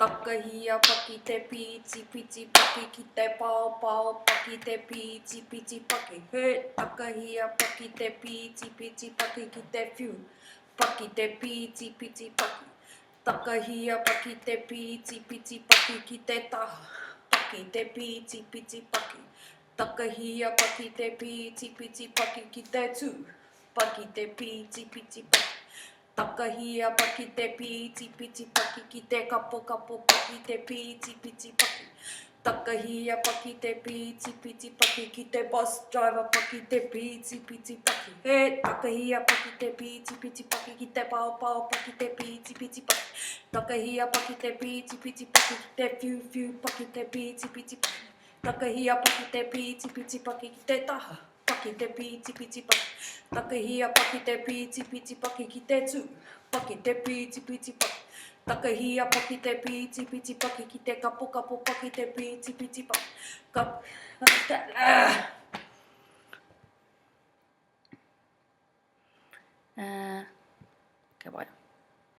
Takahia paki te piti piti paki ki te pao pao paki te piti piti paki. He takahia paki te piti piti paki ki te whiu. Paki te piti piti paki. Takahia paki te piti piti paki ki te taha. Paki te piti piti paki. Takahia paki te piti piti paki ki te tū. Paki te piti piti paki. Takahia paki te piti piti paki ki te kapo kapo paki te piti piti paki. Takahia paki te piti piti paki ki te bus driver paki te piti piti paki. He takahia paki te piti piti paki ki te pao pao paki te piti piti paki. Takahia paki te piti piti paki ki te whiu whiu paki te piti piti paki. Takahia paki te piti piti paki ki te taha. Paki te piti piti paki. Takahia paki te piti piti paki ki te tū. Paki te piti piti paki. Takahia paki te piti piti paki ki te kapo kapo paki te piti piti paki. Ke vai.